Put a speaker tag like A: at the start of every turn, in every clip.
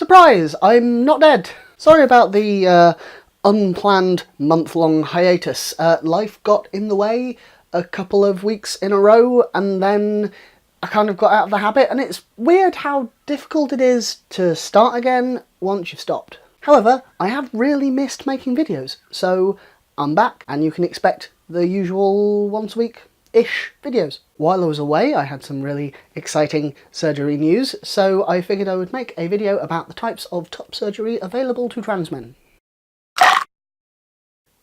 A: Surprise! I'm not dead! Sorry about the unplanned month-long hiatus. Life got in the way a couple of weeks in a row, and then I kind of got out of the habit, and it's weird how difficult it is to start again once you've stopped. However, I have really missed making videos, so I'm back, and you can expect the usual once a week-ish videos. While I was away, I had some really exciting surgery news, so I figured I would make a video about the types of top surgery available to trans men.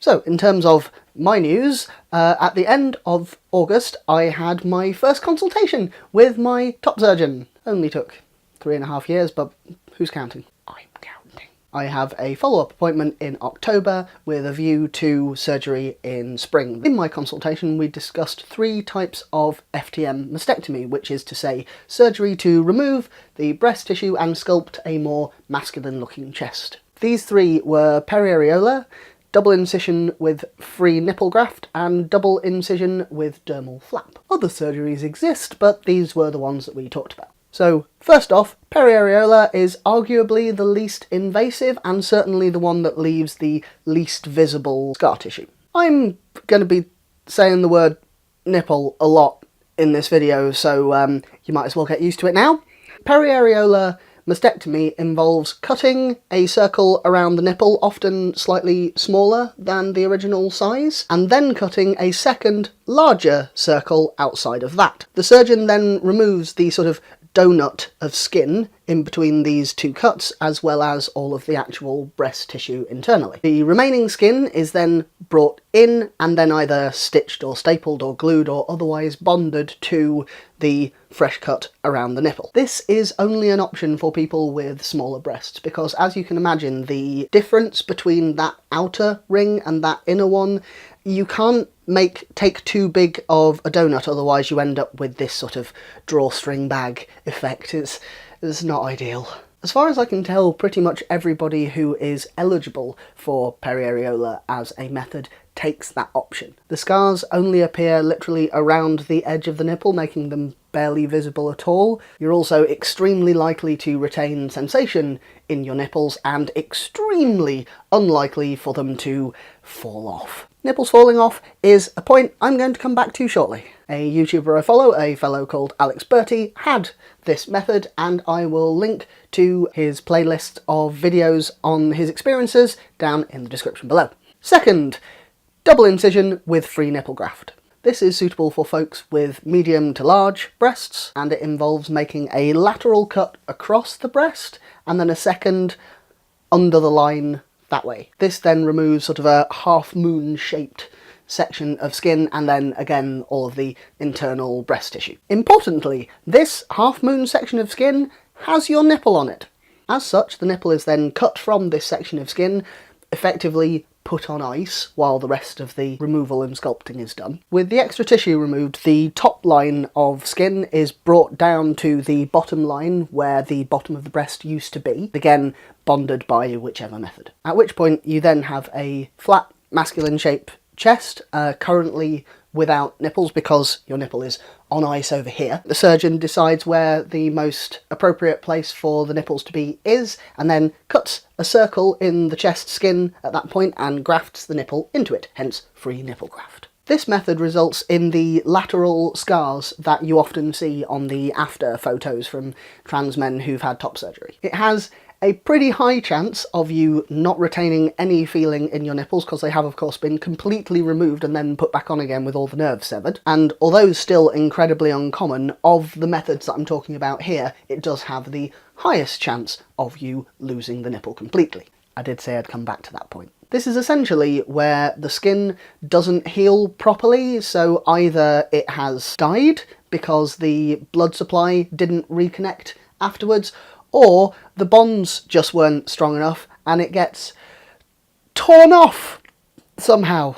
A: So, in terms of my news, at the end of August I had my first consultation with my top surgeon. Only took 3.5 years, but who's counting? I'm counting. I have a follow-up appointment in October with a view to surgery in spring. In my consultation we discussed 3 types of FtM mastectomy, which is to say surgery to remove the breast tissue and sculpt a more masculine looking chest. These 3 were periareola, double incision with free nipple graft, and double incision with dermal flap. Other surgeries exist, but these were the ones that we talked about. So, first off, periareola is arguably the least invasive and certainly the one that leaves the least visible scar tissue. I'm going to be saying the word nipple a lot in this video, so you might as well get used to it now. Periareola mastectomy involves cutting a circle around the nipple, often slightly smaller than the original size, and then cutting a second, larger circle outside of that. The surgeon then removes the sort of donut of skin in between these 2 cuts, as well as all of the actual breast tissue internally. The remaining skin is then brought in and then either stitched or stapled or glued or otherwise bonded to the fresh cut around the nipple. This is only an option for people with smaller breasts because, as you can imagine, the difference between that outer ring and that inner one, you can't take too big of a donut, otherwise you end up with this sort of drawstring bag effect. It's not ideal. As far as I can tell, pretty much everybody who is eligible for periareola as a method takes that option. The scars only appear literally around the edge of the nipple, making them barely visible at all. You're also extremely likely to retain sensation in your nipples and extremely unlikely for them to fall off. Nipples falling off is a point I'm going to come back to shortly. A YouTuber I follow, a fellow called Alex Bertie, had this method, and I will link to his playlist of videos on his experiences down in the description below. Second, double incision with free nipple graft. This is suitable for folks with medium to large breasts, and it involves making a lateral cut across the breast and then a second under the line that way. This then removes sort of a half-moon shaped section of skin and then again all of the internal breast tissue. Importantly, this half-moon section of skin has your nipple on it. As such, the nipple is then cut from this section of skin, effectively put on ice while the rest of the removal and sculpting is done. With the extra tissue removed, the top line of skin is brought down to the bottom line where the bottom of the breast used to be, again bonded by whichever method. At which point you then have a flat masculine shape chest, currently without nipples because your nipple is on ice over here. The surgeon decides where the most appropriate place for the nipples to be is, and then cuts a circle in the chest skin at that point and grafts the nipple into it, hence free nipple graft. This method results in the lateral scars that you often see on the after photos from trans men who've had top surgery. It has a pretty high chance of you not retaining any feeling in your nipples because they have of course been completely removed and then put back on again with all the nerves severed. And although still incredibly uncommon, of the methods that I'm talking about here, it does have the highest chance of you losing the nipple completely. I did say I'd come back to that point. This is essentially where the skin doesn't heal properly, so either it has died because the blood supply didn't reconnect afterwards, or the bonds just weren't strong enough and it gets torn off somehow.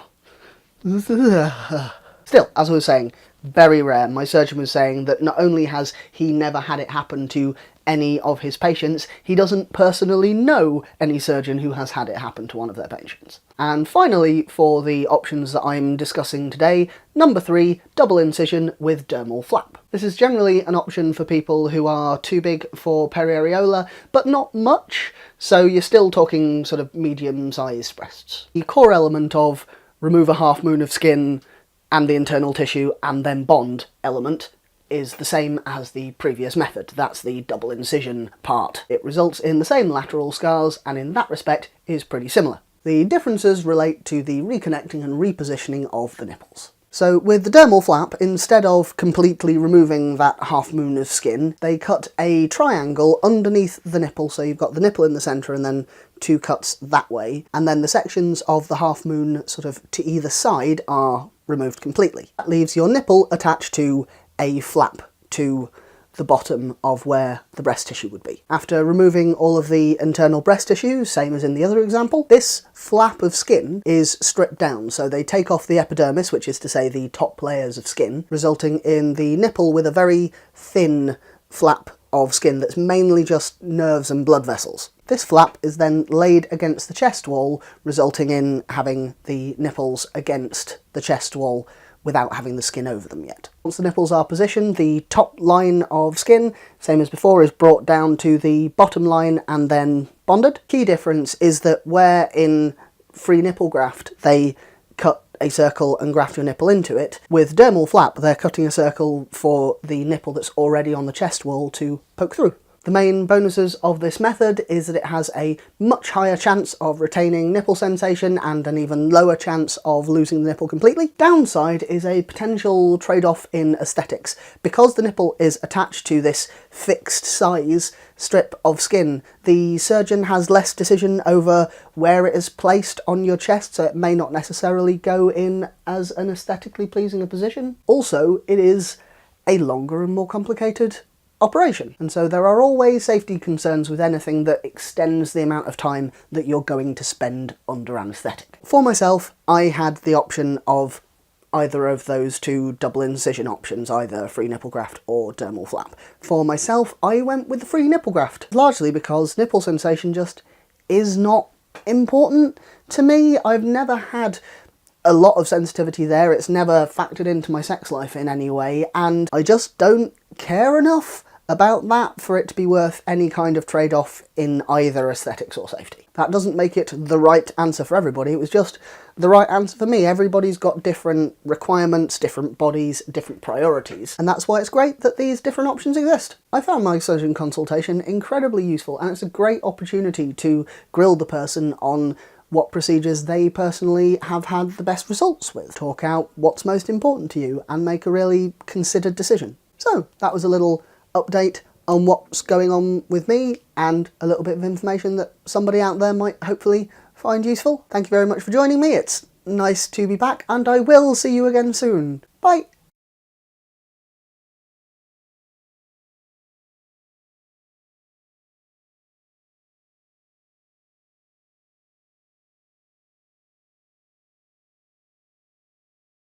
A: Still, as I was saying, very rare. My surgeon was saying that not only has he never had it happen to any of his patients, he doesn't personally know any surgeon who has had it happen to one of their patients. And finally, for the options that I'm discussing today, number 3, double incision with dermal flap. This is generally an option for people who are too big for periareola, but not much, so you're still talking sort of medium-sized breasts. The core element of remove a half moon of skin and the internal tissue and then bond element is the same as the previous method. That's the double incision part. It results in the same lateral scars and in that respect is pretty similar. The differences relate to the reconnecting and repositioning of the nipples. So with the dermal flap, instead of completely removing that half moon of skin, they cut a triangle underneath the nipple, so you've got the nipple in the centre and then 2 cuts that way, and then the sections of the half moon sort of to either side are removed completely. That leaves your nipple attached to a flap to the bottom of where the breast tissue would be. After removing all of the internal breast tissue, same as in the other example, this flap of skin is stripped down, so they take off the epidermis, which is to say the top layers of skin, resulting in the nipple with a very thin flap of skin that's mainly just nerves and blood vessels. This flap is then laid against the chest wall, resulting in having the nipples against the chest wall without having the skin over them yet. Once the nipples are positioned, the top line of skin, same as before, is brought down to the bottom line and then bonded. Key difference is that where in free nipple graft they cut a circle and graft your nipple into it, with dermal flap they're cutting a circle for the nipple that's already on the chest wall to poke through. The main bonuses of this method is that it has a much higher chance of retaining nipple sensation and an even lower chance of losing the nipple completely. Downside is a potential trade-off in aesthetics. Because the nipple is attached to this fixed size strip of skin, the surgeon has less decision over where it is placed on your chest, so it may not necessarily go in as an aesthetically pleasing a position. Also, it is a longer and more complicated operation, and so there are always safety concerns with anything that extends the amount of time that you're going to spend under anaesthetic. For myself, I had the option of either of those 2 double incision options, either free nipple graft or dermal flap. For myself, I went with the free nipple graft, largely because nipple sensation just is not important to me. I've never had a lot of sensitivity there, it's never factored into my sex life in any way, and I just don't care enough about that for it to be worth any kind of trade-off in either aesthetics or safety. That doesn't make it the right answer for everybody, it was just the right answer for me. Everybody's got different requirements, different bodies, different priorities, and that's why it's great that these different options exist. I found my surgeon consultation incredibly useful, and it's a great opportunity to grill the person on what procedures they personally have had the best results with, talk out what's most important to you, and make a really considered decision. So that was a little update on what's going on with me and a little bit of information that somebody out there might hopefully find useful. Thank you very much for joining me. It's nice to be back and I will see you again soon. Bye!